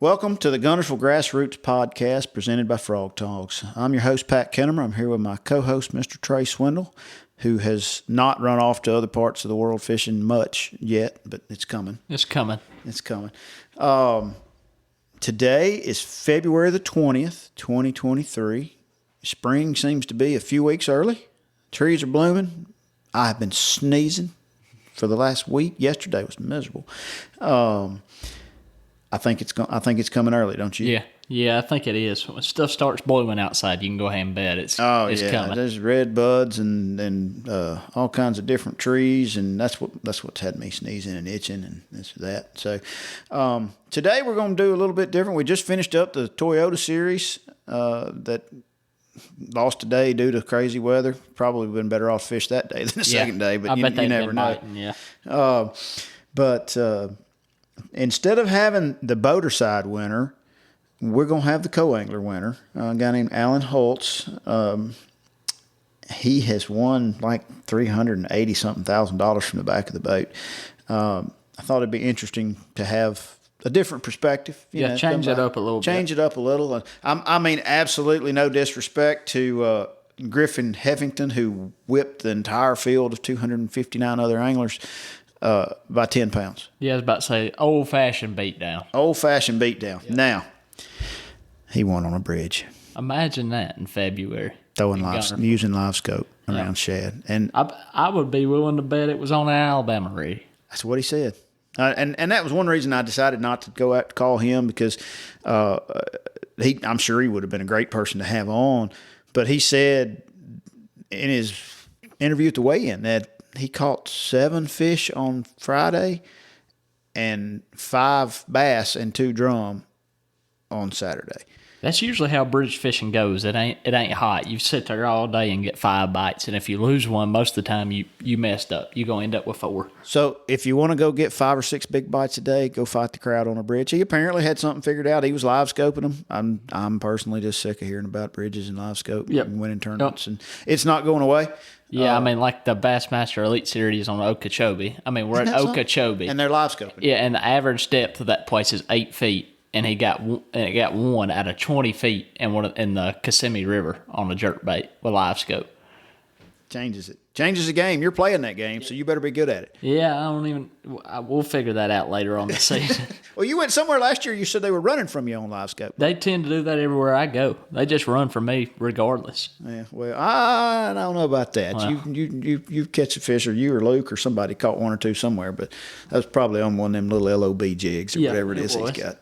Welcome to the Guntersville Grassroots Podcast presented by Frog Talks. I'm your host, Pat Kennemer. I'm here with my co-host, Mr. Trey Swindle, who has not run off to other parts of the world fishing much yet, but it's coming. It's coming. It's coming. Today is February the 20th, 2023. Spring seems to be a few weeks early. Trees are blooming. I have been sneezing for the last week. Yesterday was miserable. I think it's coming early, don't you? Yeah, I think it is. When stuff starts blooming outside, you can go ahead and bet it's coming. There's red buds and all kinds of different trees, and that's what's had me sneezing and itching and this or that. So today we're going to do a little bit different. We just finished up the Toyota series that lost today due to crazy weather. Probably been better off to fish that day than the second day, but you never know. Biting, instead of having the boater side winner, we're going to have the co-angler winner, a guy named Alan Hults. He has won like $380-something thousand from the back of the boat. I thought it'd be interesting to have a different perspective. Change it up a little bit. Change it up a little. I mean, absolutely no disrespect to Griffin Heffington, who whipped the entire field of 259 other anglers by 10 pounds. Yeah, I was about to say old-fashioned beatdown. Old-fashioned beatdown. Yeah. Now, he won on a bridge. Imagine that in February. Using live scope around shad. And I would be willing to bet it was on an Alabama rig. That's what he said. And that was one reason I decided not to go out to call him, because I'm sure he would have been a great person to have on. But he said in his interview at the weigh-in that he caught 7 fish on Friday and 5 bass and 2 drum on Saturday. That's usually how British fishing goes. It ain't hot. You sit there all day and get 5 bites, and if you lose one, most of the time you messed up. You're going to end up with 4. So if you want to go get 5 or 6 big bites a day, go fight the crowd on a bridge. He apparently had something figured out. He was live scoping them. I'm personally just sick of hearing about bridges and live scope and winning tournaments, and it's not going away. Yeah, I mean, like the Bassmaster Elite Series on Okeechobee. I mean, we're at Okeechobee. And they're live scoping. Yeah, and the average depth of that place is 8 feet. And it got 1 out of 20 feet in the Kissimmee River on a jerkbait with live scope. Changes the game. You're playing that game, so you better be good at it. Yeah, we'll figure that out later on the season. Well, you went somewhere last year. You said they were running from you on live scope. They tend to do that everywhere I go. They just run from me regardless. Yeah, well, I don't know about that. Well, you catch a fish, or you or Luke or somebody caught 1 or 2 somewhere, but that was probably on one of them little LOB jigs or whatever it is he's got.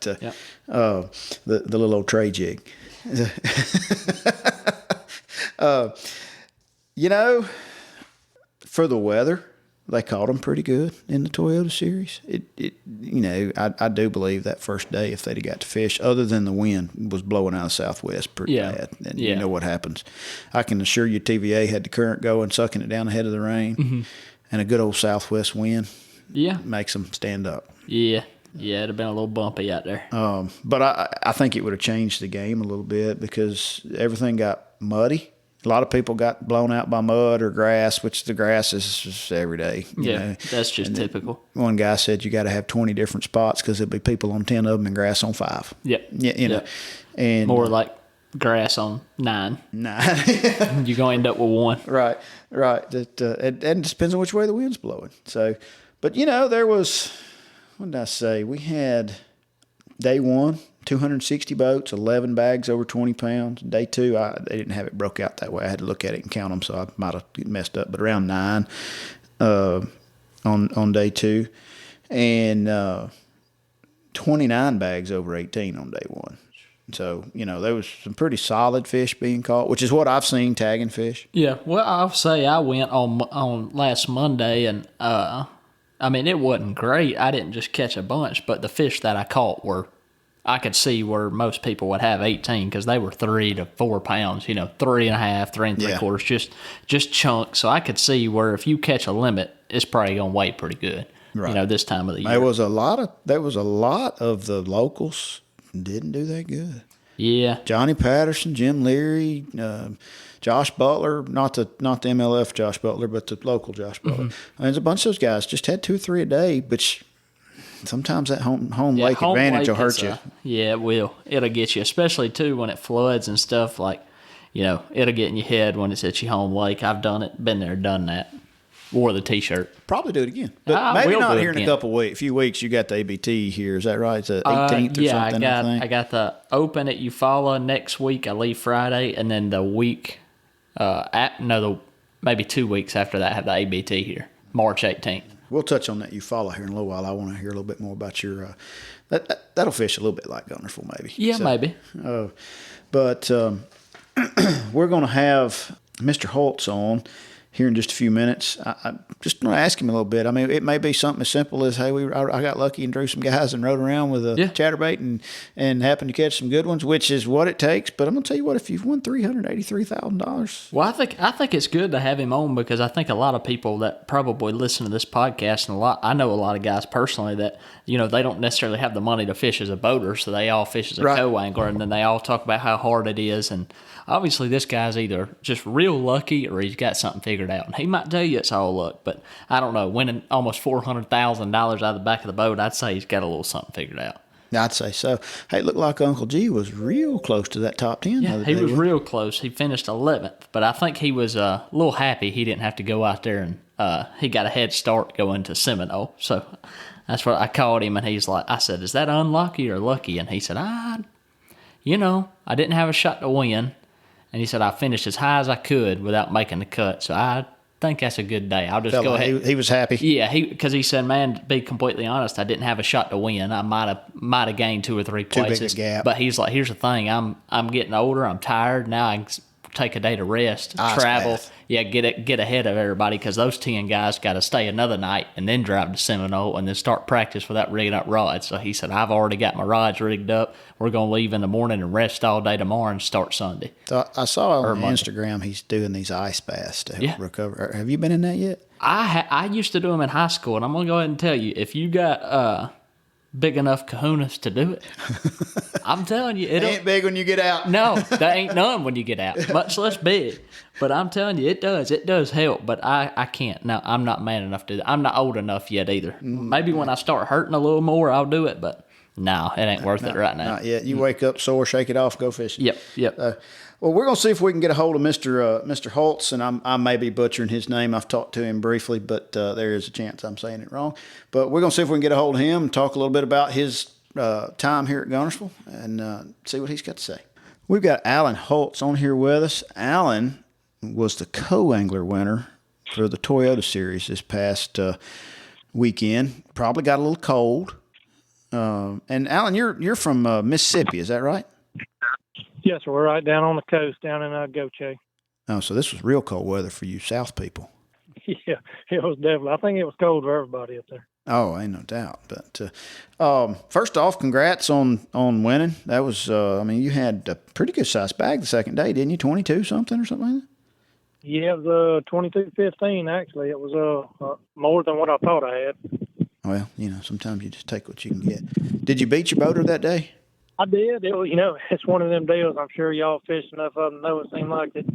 The little old Trey jig. For the weather, they caught them pretty good in the Toyota series. I do believe that first day, if they'd have got to fish, other than the wind was blowing out of the southwest pretty bad, and you know what happens. I can assure you TVA had the current going, sucking it down ahead of the rain, and a good old southwest wind makes them stand up. Yeah, it'd have been a little bumpy out there. But I think it would have changed the game a little bit, because everything got muddy. A lot of people got blown out by mud or grass, which the grass is just every day. You know? That's just typical. One guy said you got to have 20 different spots because there'll be people on 10 of them and grass on 5. Yep. Yeah, you know. And more like grass on 9. You're going to end up with 1. Right. And it depends on which way the wind's blowing. So, but, there was, what did I say? We had day 1. 260 boats, 11 bags over 20 pounds. Day 2, they didn't have it broke out that way. I had to look at it and count them, so I might have messed up. But around 9 on day 2, and 29 bags over 18 on day 1. So, there was some pretty solid fish being caught, which is what I've seen tagging fish. Yeah, well, I'll say I went on last Monday, and it wasn't great. I didn't just catch a bunch, but the fish that I caught I could see where most people would have 18, because they were 3 to 4 pounds, 3.5, 3 3/4, just chunks. So I could see where if you catch a limit, it's probably going to weigh pretty good, this time of the year. There was a lot of the locals didn't do that good. Yeah. Johnny Patterson, Jim Leary, Josh Butler, not the MLF Josh Butler, but the local Josh Butler. There's a bunch of those guys just had 2 or 3 a day, which sometimes that home Yeah, lake home advantage lake will hurt is, you. Yeah, it will. It'll get you, especially too when it floods and stuff. Like, it'll get in your head when it's at your home lake. I've done it, been there, done that. Wore the T-shirt. Probably do it again, but I maybe will not do it here in a again. few weeks. You got the ABT here, is that right? It's the 18th or Yeah, something. I think. I got the Open at Eufaula next week. I leave Friday, and then the week, maybe 2 weeks after that, I have the ABT here, March 18th. We'll touch on that Eufaula here in a little while. I want to hear a little bit more about your. That'll fish a little bit like Guntersville, maybe. Yeah, maybe. But we're going to have Mr. Hults on here in just a few minutes. I just want to ask him a little bit. I mean, it may be something as simple as, hey, I got lucky and drew some guys and rode around with a chatterbait and happened to catch some good ones, which is what it takes. But I'm going to tell you what, if you've won $383,000. Well, I think it's good to have him on because I think a lot of people that probably listen to this podcast, and I know a lot of guys personally that, they don't necessarily have the money to fish as a boater, so they all fish as a co-angler, and then they all talk about how hard it is. And obviously this guy's either just real lucky or he's got something figured out. And he might tell you it's all luck, but I don't know. Winning almost $400,000 out of the back of the boat, I'd say he's got a little something figured out. I'd say so. Hey, it looked like Uncle G was real close to that top 10. Yeah, he was real close. He finished 11th, but I think he was a little happy he didn't have to go out there and he got a head start going to Seminole. So that's what I called him, and he's like, I said, is that unlucky or lucky? And he said, I didn't have a shot to win. And he said, I finished as high as I could without making the cut. So I think that's a good day. I'll just go ahead. He was happy. Yeah, because he said, man, to be completely honest, I didn't have a shot to win. I might have gained 2 or 3 places. Too big a gap. But he's like, here's the thing. I'm getting older. I'm tired. Now I can take a day to rest, travel. Path. Yeah, get ahead of everybody because those 10 guys got to stay another night and then drive to Seminole and then start practice without rigging up rods. So he said, I've already got my rods rigged up. We're going to leave in the morning and rest all day tomorrow and start Sunday. So I saw on Instagram he's doing these ice baths to help recover. Have you been in that yet? I used to do them in high school, and I'm going to go ahead and tell you, if you got big enough kahunas to do it, I'm telling you. It ain't big when you get out. No, there ain't none when you get out, much less big. But I'm telling you, it does. It does help, but I can't. No, I'm not man enough to do that. I'm not old enough yet either. Maybe when I start hurting a little more, I'll do it, but no, it ain't worth it right now. Not yet. You wake up sore, shake it off, go fishing. Yep. Well, we're going to see if we can get a hold of Mr. Hults, and I may be butchering his name. I've talked to him briefly, but there is a chance I'm saying it wrong. But we're going to see if we can get a hold of him and talk a little bit about his time here at Guntersville and see what he's got to say. We've got Alan Hults on here with us. Alan was the co-angler winner for the Toyota Series this past weekend. Probably got a little cold. And Alan, you're from Mississippi, is that right? Yes, sir. We're right down on the coast, down in Goche. Oh, so this was real cold weather for you South people. Yeah, it was definitely. I think it was cold for everybody up there. Oh, ain't no doubt. But first off, congrats on winning. That was, you had a pretty good sized bag the second day, didn't you? 22 something or something like that? Yeah, it was 22.15 actually. It was more than what I thought I had. Well, sometimes you just take what you can get. Did you beat your boater that day? I did. It was, it's one of them deals. I'm sure y'all fished enough of them know it seemed like that.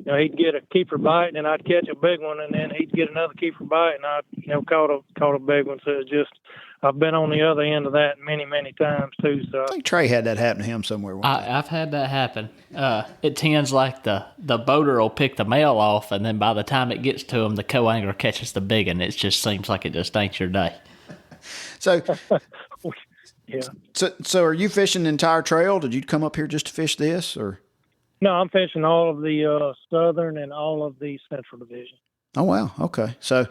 He'd get a keeper bite, and I'd catch a big one, and then he'd get another keeper bite, and I'd caught a big one. So it's just I've been on the other end of that many times too. So I think Trey had that happen to him somewhere. I've had that happen. It tends like the boater will pick the male off, and then by the time it gets to him, the co-angler catches the big one. It just seems like it just ain't your day. So. Yeah. So are you fishing the entire trail? Did you come up here just to fish this, or? No, I'm fishing all of the southern and all of the central division. Oh wow, okay. So.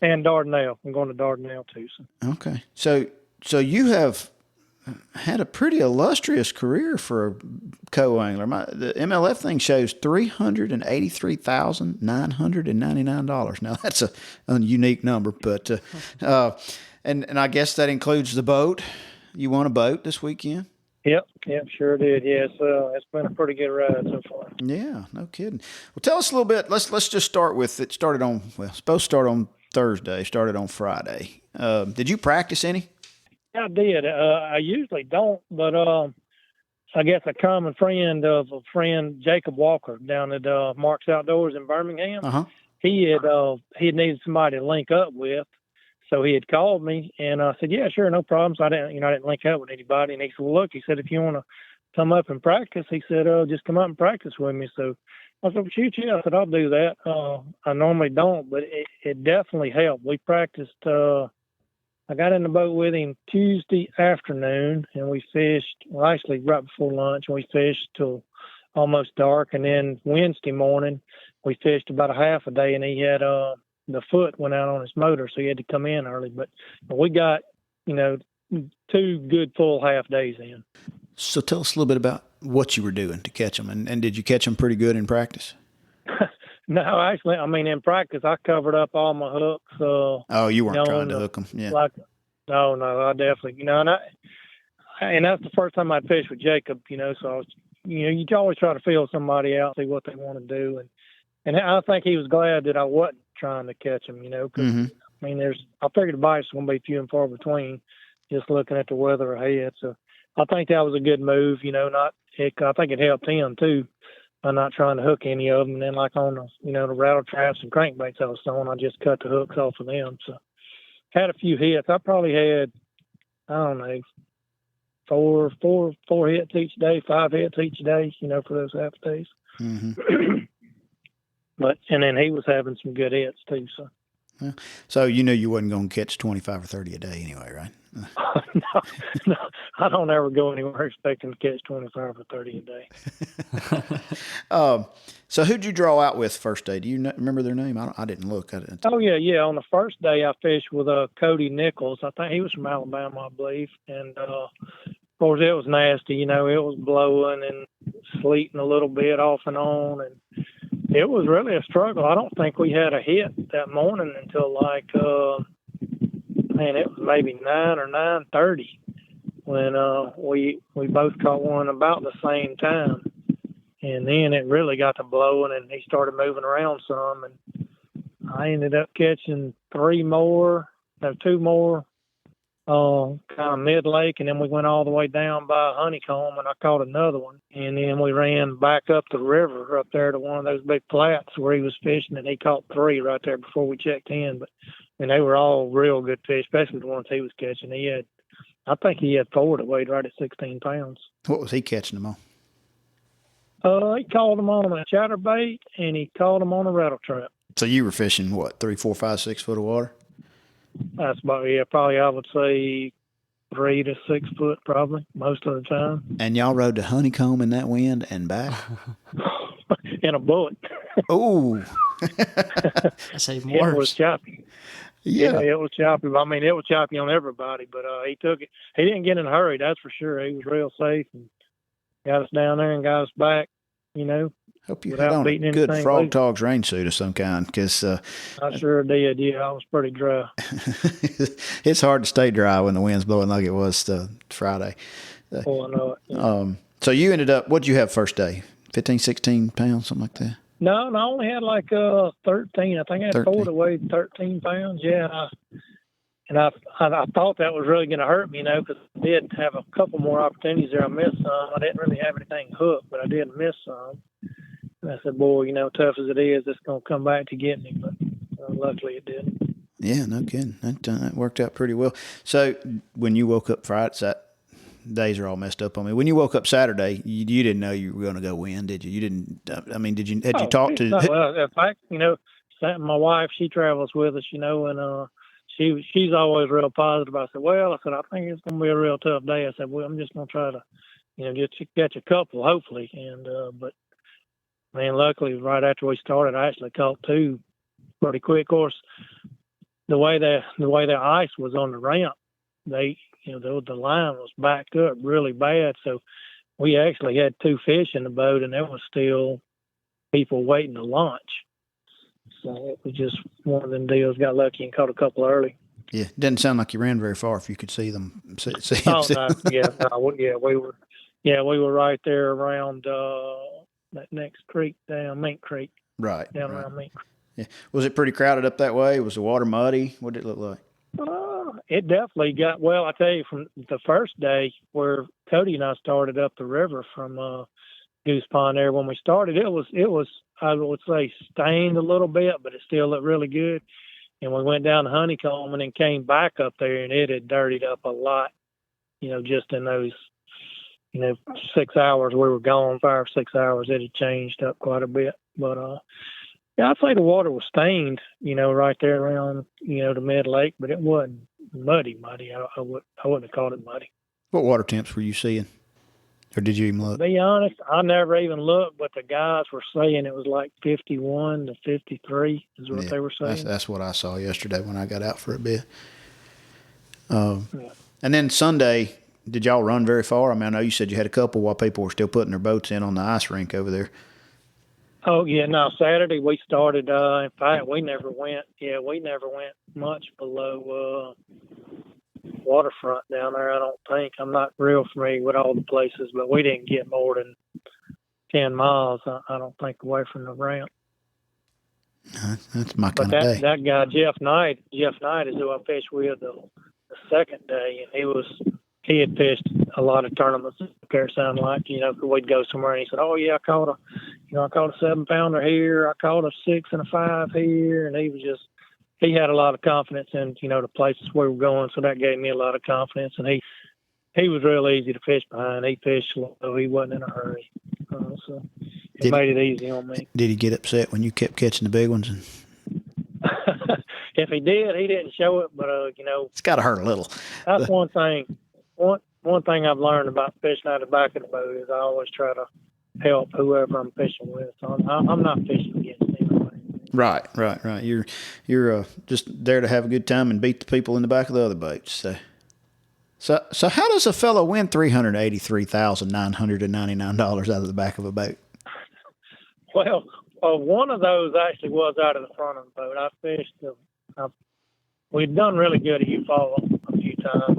And Dardanelle. I'm going to Dardanelle too. So. Okay, so you have had a pretty illustrious career for a co-angler. The MLF thing shows $383,999. Now that's a unique number, but and I guess that includes the boat. You won a boat this weekend? Yep, sure did. Yes, it's been a pretty good ride so far. Yeah, no kidding. Well, tell us a little bit. Let's just start with it. Started on supposed to start on Thursday. Started on Friday. Did you practice any? I did. I usually don't, but I guess a common friend of a friend, Jacob Walker, down at Mark's Outdoors in Birmingham. Uh-huh. He needed somebody to link up with. So he had called me, and I said, yeah, sure, no problems. I didn't link up with anybody. And he said, well, look, he said, if you want to come up and practice, he said, just come up and practice with me. So I said, well, shoot, yeah. I said, I'll do that. I normally don't, but it definitely helped. We practiced. I got in the boat with him Tuesday afternoon, and we fished, well, actually right before lunch, and we fished till almost dark. And then Wednesday morning, we fished about a half a day, and he had the foot went out on his motor, so he had to come in early. But we got, 2 good full half days in. So tell us a little bit about what you were doing to catch them, and did you catch them pretty good in practice? No, actually, in practice, I covered up all my hooks. Oh, you weren't trying to hook them, yeah. No, I definitely, and that's the first time I'd fished with Jacob, so I was, you always try to feel somebody out, see what they want to do. And I think he was glad that I wasn't trying to catch him, because, I figured the bites were going to be few and far between, just looking at the weather ahead. So I think that was a good move, I think it helped him too. I'm not trying to hook any of them. And then like on the rattle traps and crankbaits I was throwing, I just cut the hooks off of them. So had a few hits. I probably had, I don't know, four hits each day, 5 hits each day, for those half days. Mm-hmm. And then he was having some good hits too. So. Yeah. So you knew you wasn't going to catch 25 or 30 a day anyway, right? No, I don't ever go anywhere expecting to catch 25 or 30 a day. So who'd you draw out with first day? Do you remember their name? I didn't look. Oh, yeah. On the first day, I fished with Cody Nichols. I think he was from Alabama, I believe. And, of course, it was nasty. It was blowing and sleeting a little bit off and on. And it was really a struggle. I don't think we had a hit that morning until it was maybe 9 or 9:30 when we both caught one about the same time. And then it really got to blowing, and he started moving around some. And I ended up catching 2 more, kind of mid-lake, and then we went all the way down by Honeycomb, and I caught another one. And then we ran back up the river up there to one of those big flats where he was fishing, and he caught 3 right there before we checked in. But they were all real good fish, especially the ones he was catching. I think he had 4 that weighed right at 16 pounds. What was he catching them on? He caught them on a chatterbait, and he caught them on a rattle trap. So you were fishing, what, 3, 4, 5, 6 foot of water? That's about, probably I would say 3 to 6 foot probably, most of the time. And y'all rode to Honeycomb in that wind and back? In a bullet. Oh. That's even worse. It was choppy. Yeah, it was choppy. It was choppy on everybody, but he took it. He didn't get in a hurry, that's for sure. He was real safe and got us down there and got us back, Hope you had on a good Frog Togs rain suit of some kind, because I sure did. Yeah, I was pretty dry. It's hard to stay dry when the wind's blowing like it was Friday. Oh, I know it. Yeah. So you ended up, what'd you have first day? 15, 16 pounds, something like that? No, I only had like 13. I think I had 4 that weighed 13 pounds. Yeah, and I thought that was really going to hurt me, because I did have a couple more opportunities there. I missed some. I didn't really have anything hooked, but I did miss some. And I said, boy, tough as it is, it's going to come back to get me. But luckily it did. Yeah, no kidding. That worked out pretty well. So when you woke up Friday, days are all messed up on me. When you woke up Saturday, you didn't know you were going to go in, did you? You didn't. Had you talked to? Well, in fact, my wife, she travels with us, and she's always real positive. I said, I think it's going to be a real tough day. I said, well, I'm just going to try to, just catch a couple, hopefully. And but luckily, right after we started, I actually caught 2 pretty quick. Of course, the way the ice was on the ramp, the line was backed up really bad. So we actually had 2 fish in the boat, and there was still people waiting to launch. So it was just one of them deals. Got lucky and caught a couple early. Yeah, it doesn't sound like you ran very far if you could see them. We were right there around that next creek down Mink Creek. Right. Around Mink Creek. Yeah. Was it pretty crowded up that way? Was the water muddy? What did it look like? It definitely got, I tell you, from the first day where Cody and I started up the river from Goose Pond there, when we started, it was I would say stained a little bit, but it still looked really good. and we went down to Honeycomb and then came back up there, and it had dirtied up a lot, just in those, 6 hours we were gone, 5 or 6 hours, it had changed up quite a bit. But, yeah, I'd say the water was stained, right there around, the mid-lake, but it wasn't muddy. I wouldn't have called it muddy. What water temps were you seeing? Or did you even look? To be honest, I never even looked, but the guys were saying it was like 51 to 53 is what they were saying. That's what I saw yesterday when I got out for a bit. And then Sunday, did y'all run very far? I mean, I know you said you had a couple while people were still putting their boats in on the ice rink over there. Oh, yeah, no, Saturday we started, in fact, we never went much below waterfront down there, I don't think. I'm not real familiar with all the places, but we didn't get more than 10 miles, I don't think, away from the ramp. That's my kind of day. That guy, Jeff Knight is who I fished with the second day, and he had fished a lot of tournaments there, sound like, we'd go somewhere and he said, oh yeah, I caught a 7-pounder here, I caught a 6 and a 5 here, and he had a lot of confidence in, the places we were going, so that gave me a lot of confidence, and he was real easy to fish behind. He fished slow, he wasn't in a hurry, so it made it easy on me. Did he get upset when you kept catching the big ones? If he did, he didn't show it, but it's got to hurt a little. That's one thing. One thing I've learned about fishing out the back of the boat is I always try to help whoever I'm fishing with. So I'm not fishing against anybody. Right. You're just there to have a good time and beat the people in the back of the other boats. So how does a fellow win $383,999 out of the back of a boat? Well, one of those actually was out of the front of the boat. I fished. We'd done really good at Eufaula a few times.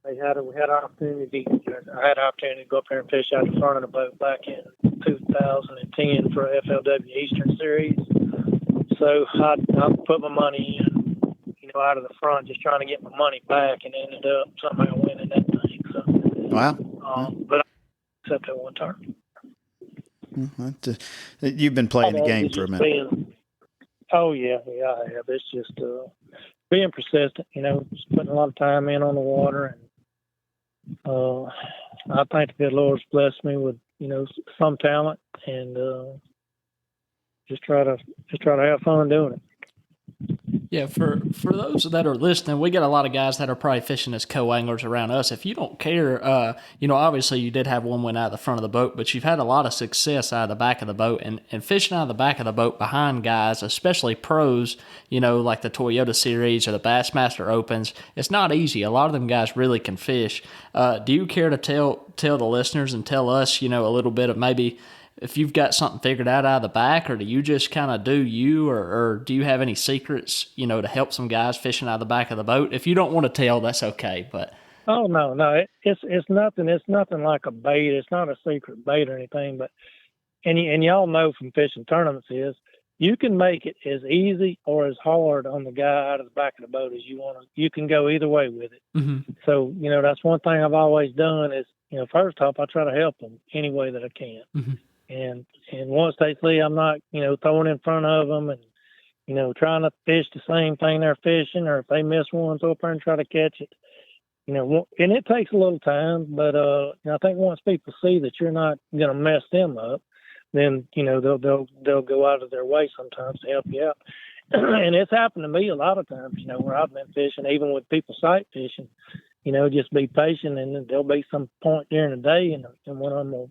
We had opportunity. I had opportunity to go up there and fish out the front of the boat back in 2010 for FLW Eastern Series. So I put my money in, out of the front, just trying to get my money back, and ended up somehow winning that thing. So, wow. But I except that one turn. You've been playing the game for a minute. Oh yeah, I have. It's just being persistent. Just putting a lot of time in on the water, and I think the good Lord's blessed me with some talent, and just try to have fun doing it. Yeah, for those that are listening, we get a lot of guys that are probably fishing as co-anglers around us. If you don't care, obviously you did have one win out of the front of the boat, but you've had a lot of success out of the back of the boat. And fishing out of the back of the boat behind guys, especially pros, like the Toyota Series or the Bassmaster Opens, it's not easy. A lot of them guys really can fish. Do you care to tell the listeners and tell us, a little bit of maybe if you've got something figured out of the back, or do you just kind of do you, or do you have any secrets, to help some guys fishing out of the back of the boat? If you don't want to tell, that's okay. But oh no, it's nothing. It's nothing like a bait. It's not a secret bait or anything. But and y'all know from fishing tournaments is you can make it as easy or as hard on the guy out of the back of the boat as you want to. You can go either way with it. Mm-hmm. So that's one thing I've always done is first off I try to help them any way that I can. Mm-hmm. And once they see I'm not, throwing in front of them and, trying to fish the same thing they're fishing, or if they miss one, go up there and try to catch it. And it takes a little time, but I think once people see that you're not going to mess them up, then they'll go out of their way sometimes to help you out. And it's happened to me a lot of times, where I've been fishing, even with people sight fishing. Just be patient, and then there'll be some point during the day, and one of them will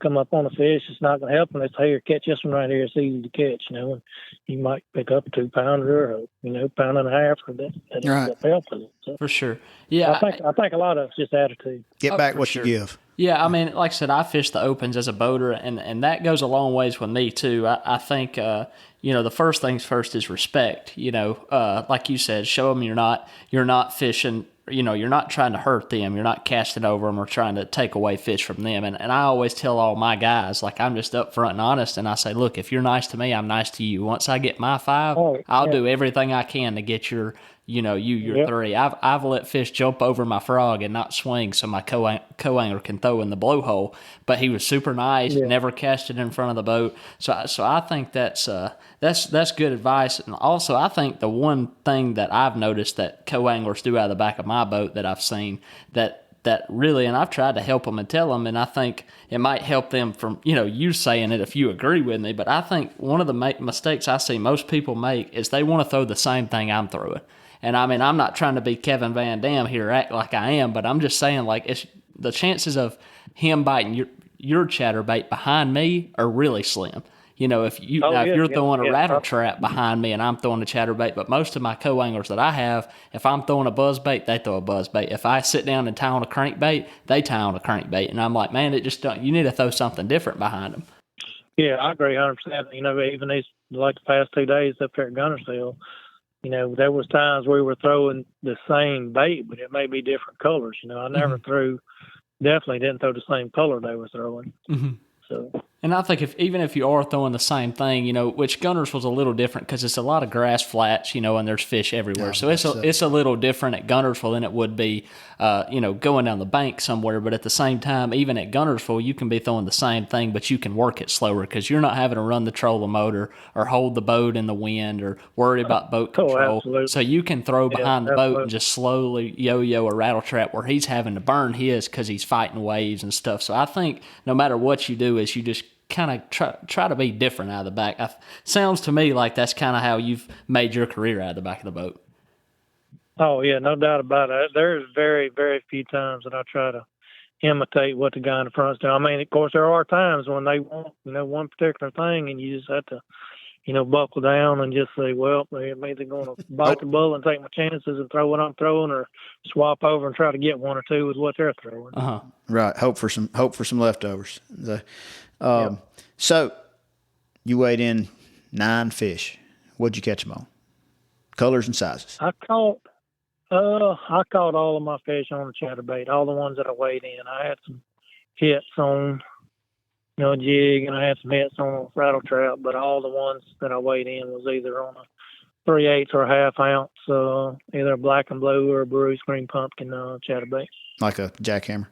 come up on a fish, it's not going to help them. It's, hey, catch this one right here. It's easy to catch, and you might pick up a 2-pounder or, pound and a half, or that ends up helping. So, for sure. Yeah. I think a lot of it's just attitude. Get back what sure. you give. Yeah, I mean, like I said, I fish the Opens as a boater, and that goes a long ways with me, too. I think, the first things first is respect. Like you said, show them you're not fishing, you're not trying to hurt them. You're not casting over them or trying to take away fish from them. And I always tell all my guys, like, I'm just upfront and honest, and I say, look, if you're nice to me, I'm nice to you. Once I get my 5, I'll do everything I can to get your you're 3. I've let fish jump over my frog and not swing so my co-angler can throw in the blowhole. But he was super nice, never cast it in front of the boat. So I think that's good advice. And also, I think the one thing that I've noticed that co-anglers do out of the back of my boat that I've seen that really, and I've tried to help them and tell them, and I think it might help them from, you saying it if you agree with me, but I think one of the mistakes I see most people make is they want to throw the same thing I'm throwing. And I mean, I'm not trying to be Kevin Van Dam here, act like I am, but I'm just saying, like, it's the chances of him biting your chatterbait behind me are really slim. If you're throwing a rattle trap behind me and I'm throwing a chatterbait, but most of my co-anglers that I have, if I'm throwing a buzzbait, they throw a buzzbait. If I sit down and tie on a crankbait, they tie on a crankbait. And I'm like, man, you need to throw something different behind them. Yeah, I agree 100%. Even like the past 2 days up there at Guntersville, there was times we were throwing the same bait, but it may be different colors. I never definitely didn't throw the same color they were throwing. Mm-hmm. So. And I think even if you are throwing the same thing, which Gunners was a little different because it's a lot of grass flats, and there's fish everywhere. So it's a little different at Guntersville than it would be, going down the bank somewhere. But at the same time, even at Guntersville, you can be throwing the same thing, but you can work it slower because you're not having to run the trolling motor or hold the boat in the wind or worry about boat control. Absolutely. So you can throw behind the boat and just slowly yo-yo a rattle trap where he's having to burn his because he's fighting waves and stuff. So I think no matter what you do is you just kind of try to be different out of the back. Sounds to me like that's kind of how you've made your career out of the back of the boat. Oh, yeah, no doubt about it. There's very, very few times that I try to imitate what the guy in the front's doing. I mean, of course, there are times when they want, one particular thing, and you just have to, buckle down and just say, well, I'm either going to bite the bullet and take my chances and throw what I'm throwing, or swap over and try to get one or two with what they're throwing. Uh-huh. Right. Hope for some leftovers. So you weighed in 9 fish. What'd you catch them on? Colors and sizes. I caught all of my fish on the chatterbait, all the ones that I weighed in. I had some hits on, a jig, and I had some hits on a rattle trap, but all the ones that I weighed in was either on a 3/8 or a ½ ounce, either a black and blue or a Bruce green pumpkin chatterbait. Like a jackhammer.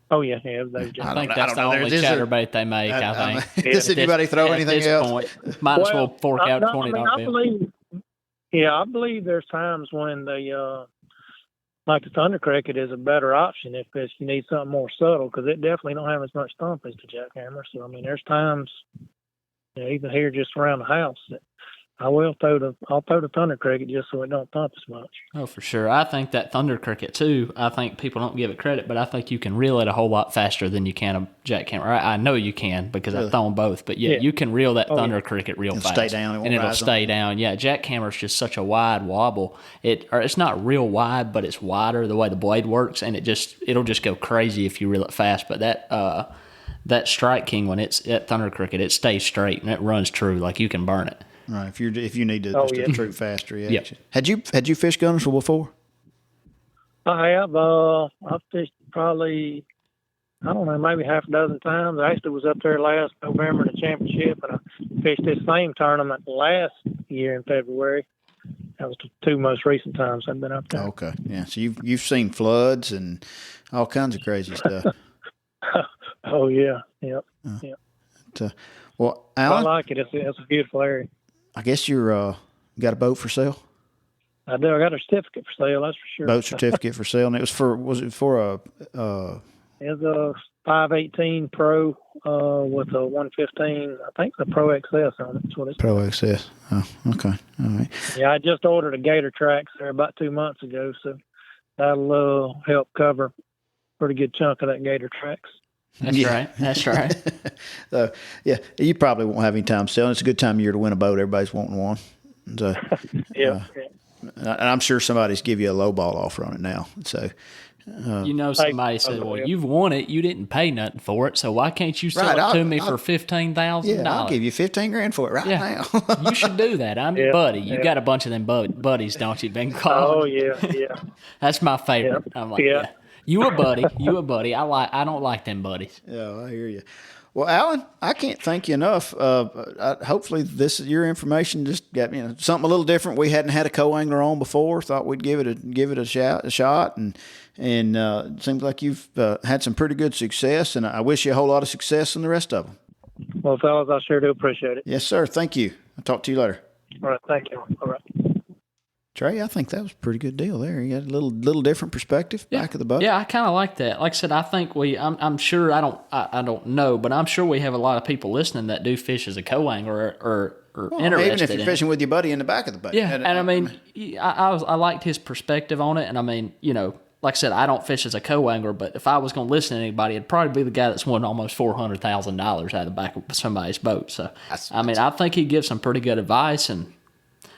Oh, yeah. I think that's the only chatterbait they make, I think. Does anybody throw anything else? Might as well fork out $20 bill. I believe there's times when like the Thunder Cricket is a better option if you need something more subtle, because it definitely don't have as much thump as the jackhammer. So, there's times, even here just around the house, that I'll throw the Thunder Cricket just so it don't thump as much. Oh, for sure. I think that Thunder Cricket, too, I think people don't give it credit, but I think you can reel it a whole lot faster than you can a jackhammer. I know you can because I've thrown both, but you can reel that Thunder Cricket real fast. Stay down. It'll stay down. Yeah, jackhammer's just such a wide wobble. It's not real wide, but it's wider the way the blade works, and it'll just go crazy if you reel it fast. But that Strike King, when it's at Thunder Cricket, it stays straight and it runs true. Like you can burn it. Right, if you need to a troop faster, yeah. Yep. Had you fished Guntersville before? I have. I've fished probably, I don't know, maybe half a dozen times. I actually was up there last November in the championship, and I fished this same tournament last year in February. That was the 2 most recent times I've been up there. Okay, yeah. So you've seen floods and all kinds of crazy stuff. Oh yeah, yep. Well, Alan, I like it. It's a beautiful area. I guess you got a boat for sale? I do. I got a certificate for sale, that's for sure. Boat certificate for sale, and it was it for a? It was a 518 Pro with a 115. I think the Pro XS on it. That's what it's Pro XS. Oh, okay. All right. Yeah, I just ordered a Gator Tracks there about 2 months ago, so that'll help cover a pretty good chunk of that Gator Tracks. That's right. So, yeah, you probably won't have any time selling. It's a good time of year to win a boat. Everybody's wanting one. So, yeah. And I'm sure somebody's give you a low ball offer on it now. So, somebody said, "Well, you've won it. You didn't pay nothing for it. So why can't you sell it to me for $15,000? Yeah, I'll give you $15,000 for it now. You should do that. I'm your buddy. You got a bunch of them buddies, don't you? Been calling. Oh yeah. That's my favorite. I'm like, yeah. You a buddy. I don't like them buddies. Yeah, I hear you. Well, Alan, I can't thank you enough. Hopefully, your information just got something a little different. We hadn't had a co-angler on before. Thought we'd give it a shot, and it seems like you've had some pretty good success. And I wish you a whole lot of success in the rest of them. Well, fellas, I sure do appreciate it. Yes, sir. Thank you. I'll talk to you later. All right, thank you. All right. Trey, I think that was a pretty good deal there. You got a little different perspective back of the boat. Yeah, I kind of like that. Like I said, I think I'm sure, I don't know, but I'm sure we have a lot of people listening that do fish as a co-angler or interested. Even if you're fishing with your buddy in the back of the boat. Yeah, and I mean, I liked his perspective on it, and I mean, like I said, I don't fish as a co-angler, but if I was going to listen to anybody, it'd probably be the guy that's won almost $400,000 out of the back of somebody's boat. So, I think he gives some pretty good advice, and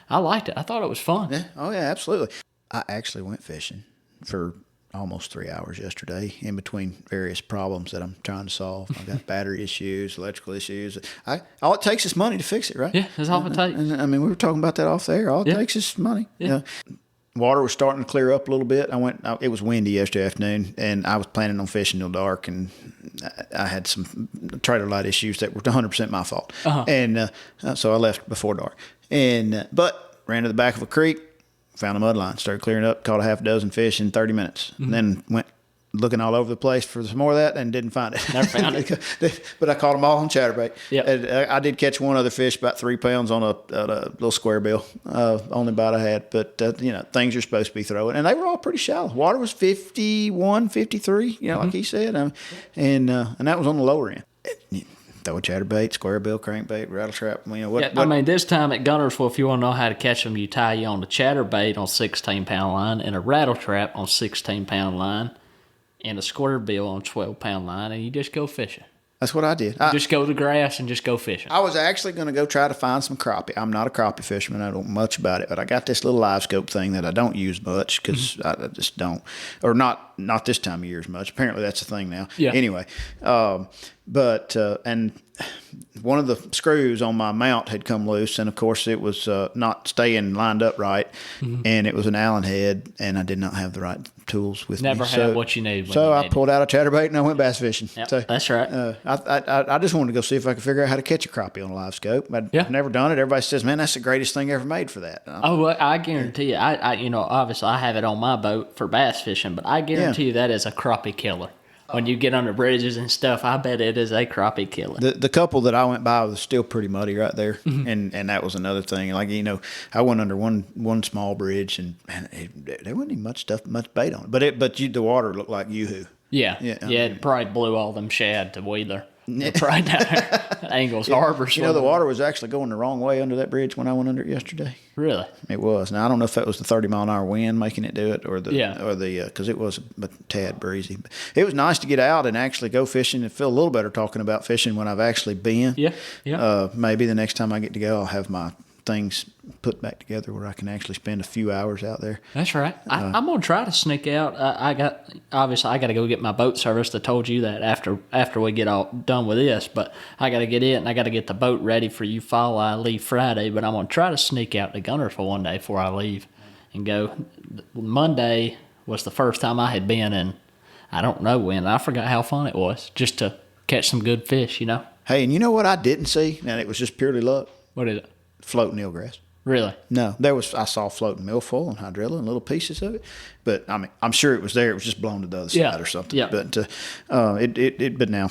I liked it. I thought it was fun. Yeah. Oh, yeah, absolutely. I actually went fishing for almost 3 hours yesterday in between various problems that I'm trying to solve. I've got battery issues, electrical issues. All it takes is money to fix it, right? Yeah, that's all it takes. And, I mean, we were talking about that off there. All it takes is money. Yeah. Water was starting to clear up a little bit. It was windy yesterday afternoon, and I was planning on fishing till dark, and I had some trailer light issues that were 100% my fault. Uh-huh. And so I left before dark. But ran to the back of a creek, found a mud line, started clearing up, caught a half dozen fish in 30 minutes, and then went looking all over the place for some more of that and didn't find it. Never found it. But I caught them all on chatterbait. Yep. I did catch one other fish, about 3 pounds on a little square bill, only bite I had. But, things you're supposed to be throwing. And they were all pretty shallow. Water was 51, 53, like he said. And that was on the lower end. Throw a chatterbait, square bill, crankbait, rattle trap. I mean, this time at Guntersville, if you want to know how to catch them, you tie you on the chatterbait on 16-pound line and a rattle trap on 16-pound line and a square bill on 12-pound line, and you just go fishing. That's what I did. Just go to the grass and just go fishing. I was actually going to go try to find some crappie. I'm not a crappie fisherman. I don't know much about it, but I got this little live scope thing that I don't use much because I just don't, or not this time of year as much. Apparently that's the thing now. Yeah. Anyway, and one of the screws on my mount had come loose, and of course it was not staying lined up right, and it was an Allen head, and I did not have the right tools with me. Never had what you need. So I pulled out a chatterbait and I went bass fishing. Yep, so, that's right. I just wanted to go see if I could figure out how to catch a crappie on a live scope. I've never done it. Everybody says, "Man, that's the greatest thing ever made for that." Well, I guarantee you. Obviously I have it on my boat for bass fishing, but I guarantee you that is a crappie killer. When you get under bridges and stuff, I bet it is a crappie killer. The couple that I went by was still pretty muddy right there, and that was another thing. Like I went under one small bridge, and man, there wasn't even much bait on it. But the water looked like yoo-hoo. Yeah. It probably blew all them shad to Wheeler. Right down there, Angles Harbor. The water was actually going the wrong way under that bridge when I went under it yesterday. Really? It was. Now I don't know if that was the 30-mile-an-hour wind making it do it, or because it was a tad breezy. But it was nice to get out and actually go fishing and feel a little better talking about fishing when I've actually been. Yeah. Maybe the next time I get to go, I'll have my things put back together where I can actually spend a few hours out there. That's right. I'm gonna try to sneak out. I got to go get my boat serviced. I told you that after we get all done with this, but I got to get it and I got to get the boat ready for you fall. I leave Friday, but I'm gonna try to sneak out to Guntersville one day before I leave and go. Monday was the first time I had been in. I don't know when. I forgot how fun it was just to catch some good fish. Hey, and you know what I didn't see, and it was just purely luck. What is it? Floating eelgrass. Really? No, I saw floating milfoil and hydrilla and little pieces of it, but I mean, I'm sure it was there. It was just blown to the other side or something. Yeah. But but now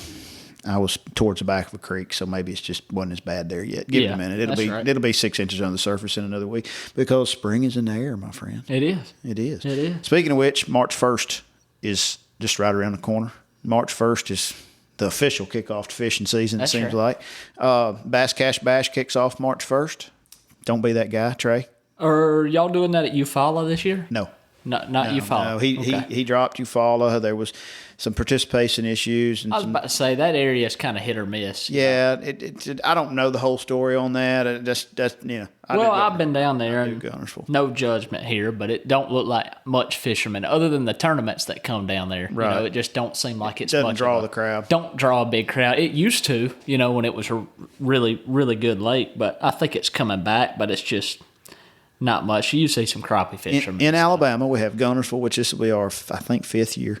I was towards the back of a creek, so maybe it just wasn't as bad there yet. Give it a minute. It'll be 6 inches on the surface in another week because spring is in the air, my friend. It is. It is. It is. Speaking of which, March 1st is just right around the corner. March 1st is the official kickoff to fishing season, it seems like. Bass Cash Bash kicks off March 1st. Don't be that guy, Trey. Are y'all doing that at Eufaula this year? No. Not Eufaula. No, he dropped Eufaula. There was some participation issues. And I was about to say, that area is kind of hit or miss. Yeah, I don't know the whole story on that. I've been down there. I do Guntersville. No judgment here, but it don't look like much fishermen other than the tournaments that come down there. Right. It just don't seem like it's doesn't much draw the crowd. Don't draw a big crowd. It used to, when it was a really, really good lake, but I think it's coming back, but it's just not much. You see some crappie fishermen. In Alabama, we have Guntersville, which this will be our, I think, 5th year.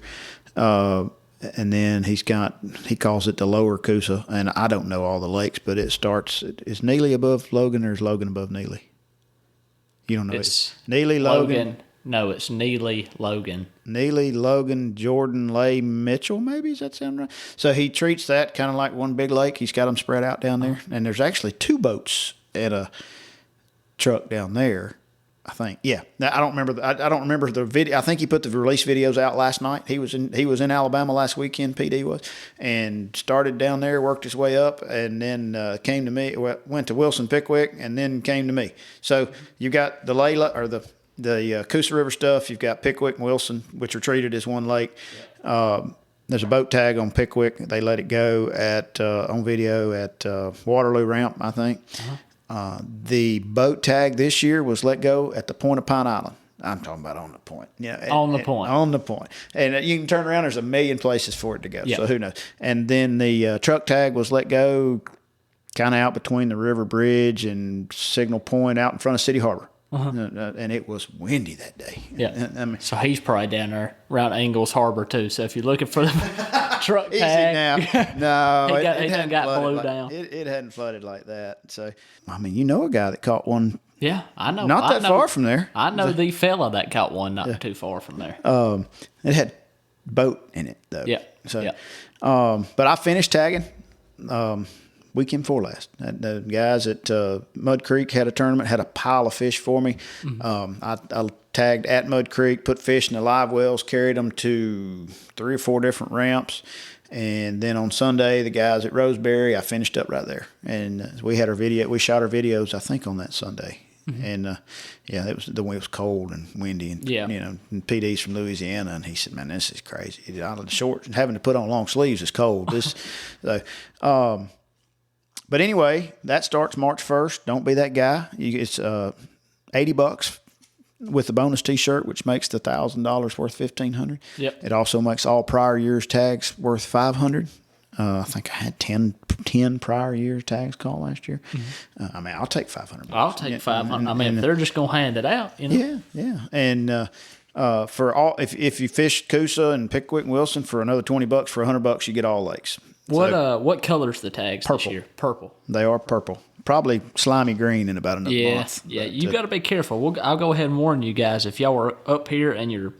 and then he calls it the Lower Coosa, and I don't know all the lakes, but it starts. Is Neely above Logan, or is Logan above Neely? You don't know. It's Neely, Logan. No, it's Neely, Logan. Neely, Logan, Jordan, Lay, Mitchell, maybe? Does that sound right? So he treats that kind of like one big lake. He's got them spread out down there. And there's actually 2 boats at a truck down there, I think. Yeah. Now, I don't remember the video. I think he put the release videos out last night. He was in Alabama last weekend, PD was, and started down there, worked his way up, and then came to me, went to Wilson Pickwick, and then came to me. So you got the Layla, or the Coosa River stuff. You've got Pickwick and Wilson, which are treated as one lake. There's a boat tag on Pickwick. They let it go on video at Waterloo Ramp, I think. The boat tag this year was let go at the point of Pine Island. I'm talking about on the point. Yeah, on the point. On the point. And you can turn around. There's a million places for it to go. Yeah. So who knows? And then the truck tag was let go kind of out between the River Bridge and Signal Point out in front of City Harbor. And it was windy that day. Yeah. I mean, so he's probably down there around Ingalls Harbor too. So if you're looking for the truck easy tag, now. No, he done got blew down. It hadn't flooded like that. So, I mean, you know a guy that caught one. Yeah, I know. Not that far from there. I know the fella that caught one not too far from there. It had boat in it though. Yeah. So, yeah. But I finished tagging. Weekend before last. The guys at Mud Creek had a tournament, had a pile of fish for me. I tagged at Mud Creek, put fish in the live wells, carried them to 3 or 4 different ramps. And then on Sunday, the guys at Roseberry, I finished up right there. And we had we shot our videos, I think, on that Sunday. And it was cold and windy, and and PD's from Louisiana, and he said, "Man, this is crazy. Out of the shorts and having to put on long sleeves is cold." But anyway, that starts March 1st. Don't be that guy. It's $80 with the bonus T-shirt, which makes the $1,000 worth $1,500. Yep. It also makes all prior years tags worth $500. I think I had 10 prior years tags called last year. I mean, I'll take $500. I'll take $500. I mean, if they're just gonna hand it out, Yeah. And for all, if you fish Coosa and Pickwick and Wilson for another $20, for $100 you get all lakes. What color's the tags purple. this year? Purple. They are purple. Probably slimy green in about another month. Yeah, you got to be careful. I'll go ahead and warn you guys. If y'all are up here and you're,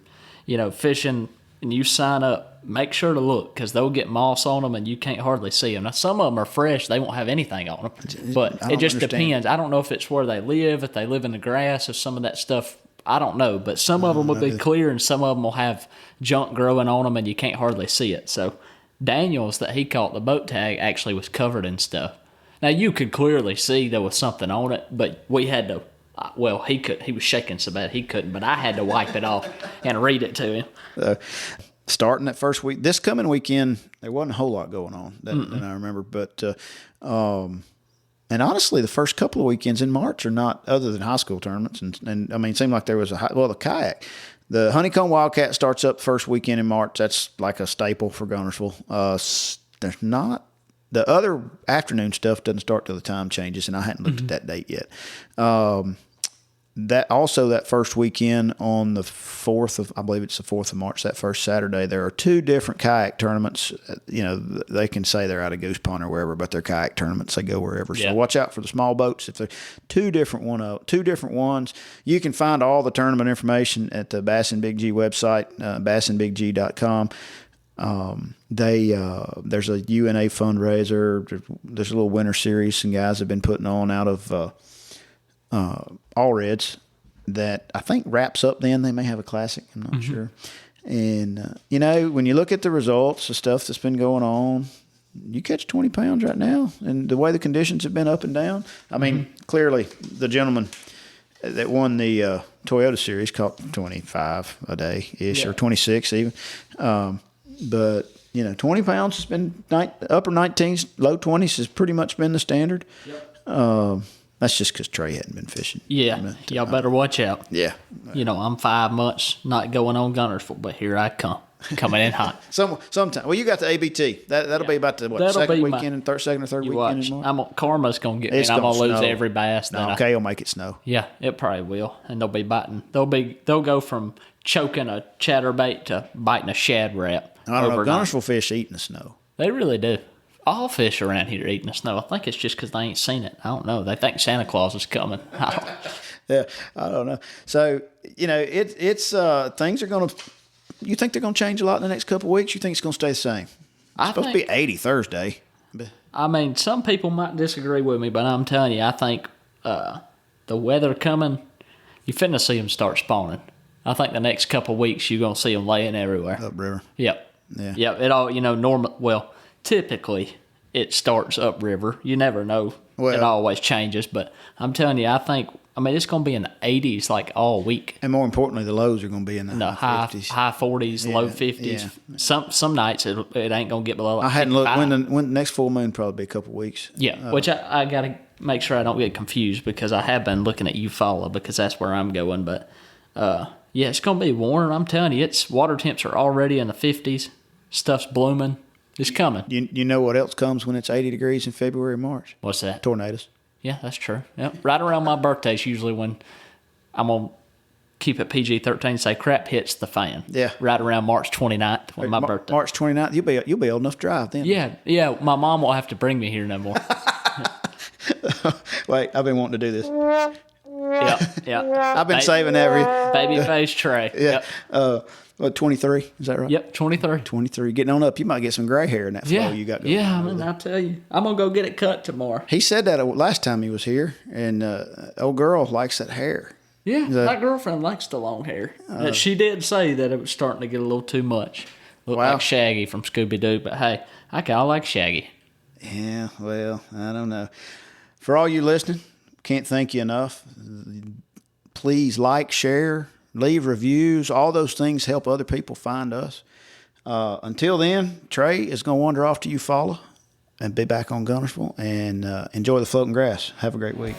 fishing and you sign up, make sure to look, because they'll get moss on them and you can't hardly see them. Now, some of them are fresh. They won't have anything on them. But it just depends. I don't know if it's where they live, if they live in the grass, if some of that stuff, I don't know. But some of them will be clear and some of them will have junk growing on them and you can't hardly see it. So Daniels, that he caught the boat tag, actually was covered in stuff. Now, you could clearly see there was something on it, but we had to, he was shaking so bad he couldn't, but I had to wipe it off and read it to him. Starting that first week, this coming weekend, there wasn't a whole lot going on that I remember, but and honestly, the first couple of weekends in March are not, other than high school tournaments, and I mean, it seemed like there was the kayak. The Honeycomb Wildcat starts up first weekend in March. That's like a staple for Guntersville. There's not, the other afternoon stuff doesn't start till the time changes, and I hadn't looked at that date yet. That first weekend on the 4th of, I believe it's the 4th of March, that first Saturday, there are 2 different kayak tournaments. They can say they're out of Goose Pond or wherever, but they're kayak tournaments. They go wherever. Yeah. So watch out for the small boats. If they're 2 different ones, you can find all the tournament information at the Bass and Big G website, bassandbiggg.com. There's a UNA fundraiser. There's a little winter series some guys have been putting on out of All Reds that I think wraps up then. They may have a classic. I'm not sure. And, when you look at the results, the stuff that's been going on, you catch 20 pounds right now. And the way the conditions have been up and down, I mean, clearly the gentleman that won the Toyota Series caught 25 a day-ish, or 26 even. But, 20 pounds has been upper 19s, low 20s has pretty much been the standard. Yep. That's just because Trey hadn't been fishing. Yeah, y'all better watch out. Yeah. I'm 5 months not going on Guntersville, but here I come, coming in hot. Sometime. Well, you got the ABT. That'll be about the second weekend and second or third weekend in March? Karma's going to get me, and I'm going to lose every bass. Okay, will make it snow. Yeah, it probably will, and they'll be biting. They'll go from choking a chatterbait to biting a shad rap. I don't know. overnight. Guntersville fish eat in the snow. They really do. All fish around here eating the snow. I think it's just because they ain't seen it. I don't know. They think Santa Claus is coming. Yeah, I don't know. So, it's things are going to. You think they're going to change a lot in the next couple of weeks? You think it's going to stay the same? It's supposed to be 80 Thursday. I mean, some people might disagree with me, but I'm telling you, I think the weather coming, you're finna see them start spawning. I think the next couple of weeks you're going to see them laying everywhere. Upriver. Yep. Yeah. Yep. It all, typically it starts upriver. You never know. Well, it always changes, but I'm telling you, it's going to be in the 80s like all week. And more importantly, the lows are going to be in the high 50s. High 40s, low 50s. Yeah. Some nights it ain't going to get below like I hadn't looked. 55. When the next full moon probably be a couple of weeks. Yeah, which I got to make sure I don't get confused because I have been looking at Eufaula because that's where I'm going. But, it's going to be warm. I'm telling you, water temps are already in the 50s. Stuff's blooming. It's coming. You know what else comes when it's 80 degrees in February and March? What's that? Tornadoes. Yeah, that's true. Yep. Right around my birthday is usually when I'm going to keep it PG-13, say crap hits the fan. Yeah. Right around March 29th when my birthday. March 29th, you'll be old enough to drive then. Yeah. My mom won't have to bring me here no more. Wait, I've been wanting to do this. Yeah. I've been saving every baby face Trey. Yeah. Yep. 23? Is that right? Yep, 23. 23. Getting on up. You might get some gray hair in that flow you got going. Yeah, I'll tell you. I'm going to go get it cut tomorrow. He said that last time he was here, and old girl likes that hair. Yeah, my girlfriend likes the long hair. She did say that it was starting to get a little too much. Look like Shaggy from Scooby-Doo, but hey, I like Shaggy. Yeah, well, I don't know. For all you listening, can't thank you enough. Please like, share, leave reviews. All those things help other people find us. Until then, Trey is going to wander off to Eufaula and be back on Guntersville and enjoy the floating grass. Have a great week.